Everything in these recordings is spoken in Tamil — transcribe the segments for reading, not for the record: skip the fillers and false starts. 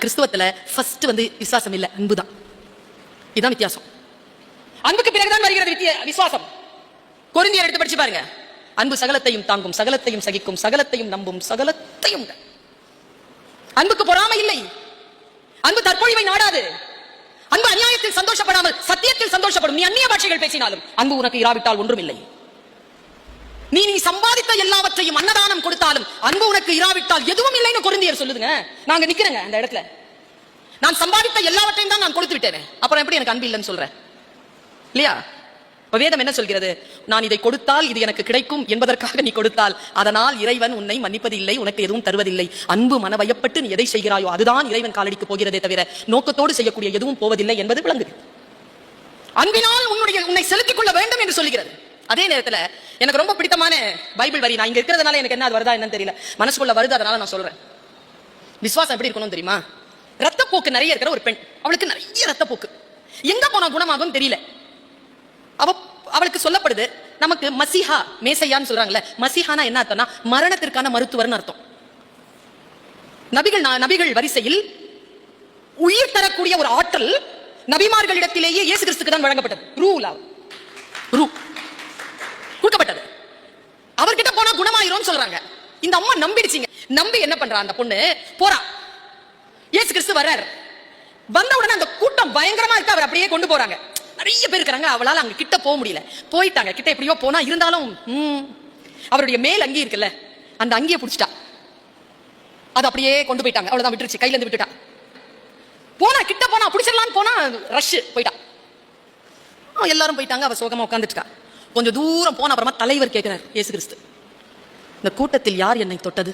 கிறிஸ்துவத்துல ஃபர்ஸ்ட் விசுவாசம் இல்ல, அன்புதான். இதுதான் வித்தியாசம். அன்புக்கு பிறகுதான் வருகிறது விசுவாசம். கொரிந்தியர் எடுத்து படிச்சு பாருங்க. அன்பு சகலத்தையும் தாங்கும், சகலத்தையும் சகிக்கும், சகலத்தையும் நம்பும், சகலத்தையும். அன்புக்கு பொறாமை இல்லை. அன்பு தற்பொழிவை நாடாது. அன்பு அநியாயத்தில் சந்தோஷப்படாமல் சத்தியத்தில் சந்தோஷப்படும். நீ அந்நிய பாஷைகள் பேசினாலும் அன்பு உனக்கு இராவிட்டால் ஒன்றும் இல்லை. நீ சம்பாதித்த எல்லாவற்றையும் அன்னதானம் கொடுத்தாலும் அன்பு உனக்கு இராவிட்டால் எதுவும் இல்லைன்னு கொரிந்தியர் சொல்லுதுங்க. நாங்க நிக்கிறேங்க அந்த இடத்துல. நான் சம்பாதித்த எல்லாவற்றையும் தான் நான் கொடுத்து விட்டேன், அப்புறம் எப்படி எனக்கு அன்பு இல்லைன்னு சொல்றேன் இல்லையா? வேதம் என்ன சொல்கிறது? நான் இதை கொடுத்தால் இது எனக்கு கிடைக்கும் என்பதற்காக நீ கொடுத்தால் அதனால் இறைவன் உன்னை மன்னிப்பதில்லை, உனக்கு எதுவும் தருவதில்லை. அன்பு மனவயப்பட்டு நீ எதை செய்கிறாயோ அதுதான் இறைவன் காலடிக்கு போகிறதே தவிர நோக்கத்தோடு செய்யக்கூடிய எதுவும் போவதில்லை என்பது விளங்குது. அன்பினால் உன்னை செலுத்திக் கொள்ள வேண்டும் என்று சொல்லுகிறது. அதே நேரத்தில் எனக்கு ரொம்ப பிடித்தமான பைபிள் வரி, நான் இங்க இருக்கிறதுனால எனக்கு என்ன அது வருதா என்னன்னு தெரியல, மனசுக்குள்ள வருது, அதனால நான் சொல்றேன். விசுவாசம் எப்படி இருக்கணும் தெரியுமா? ரத்தப்போக்கு நிறைய இருக்கிற ஒரு பெண், அவளுக்கு நிறைய ரத்தப்போக்கு, எங்க போனா குணமாகும் தெரியல. அவளுக்கு சொல்லப்படுது, நமக்கு மசிஹா மேசையான்னு சொல்றாங்கல்ல, மசிஹானா என்ன அர்த்தம்னா மரணத்திற்கான மருத்துவர்னு அர்த்தம். நபிகள் வரிசையில் உயிர் தரக்கூடிய ஒரு ஆற்றல் நபிமார்களிடத்திலேயே இயேசு கிறிஸ்துக்கு தான் வழங்கப்பட்டது. ரூ கொடுக்கப்பட்டது. அவர்கிட்ட போனா குணமாயிரும் சொல்றாங்க. இந்த அம்மா நம்பிடுச்சிங்க. நம்பி என்ன பண்றா அந்த பொண்ணு? போறா. இயேசு கிறிஸ்து வர்றார். வந்த உடனே அந்த கூட்டம் பயங்கரமா இருக்கு. அவர் அப்படியே கொண்டு போறாங்க. நிறைய பேர் இருக்காங்க. அவளால அங்க கிட்ட போக முடியல. போயிட்டாங்க. கிட்ட எப்படியோ போனா, இருந்தாலும் அவருடைய மேல் அங்கி இருக்குல்ல, அந்த அங்கியை பிடிச்சிட்டா. அது அப்படியே கொண்டு போயிட்டாங்க. அவ்வளவுதான், விட்டுருச்சு, கையில இருந்து விட்டுட்டா. போனா கிட்ட போனா பிடிச்சிடலான்னு போனா ரஷ், போயிட்டா. எல்லாரும் போயிட்டாங்க. அவ சோகமா உட்காந்துட்டா. கொஞ்சம் தூரம் போன அப்புறமா தலைவர் கேட்கிறார், இயேசு கிறிஸ்து, இந்த கூட்டத்தில் யார் என்னை தொட்டது?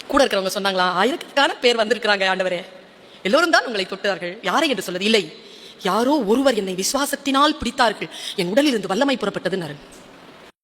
கூட இருக்கிறவங்க சொன்னாங்களா, ஆயிரக்கணக்கான பேர் வந்திருக்கிறாங்க ஆண்டவரே, எல்லோரும் தான் உங்களை தொட்டார்கள், யாரை என்று சொல்வது இல்லை, யாரோ ஒருவர் என்னை விசுவாசத்தினால் பிடித்தார்கள், என் உடலில் இருந்து வல்லமை புறப்பட்டதுன்னு.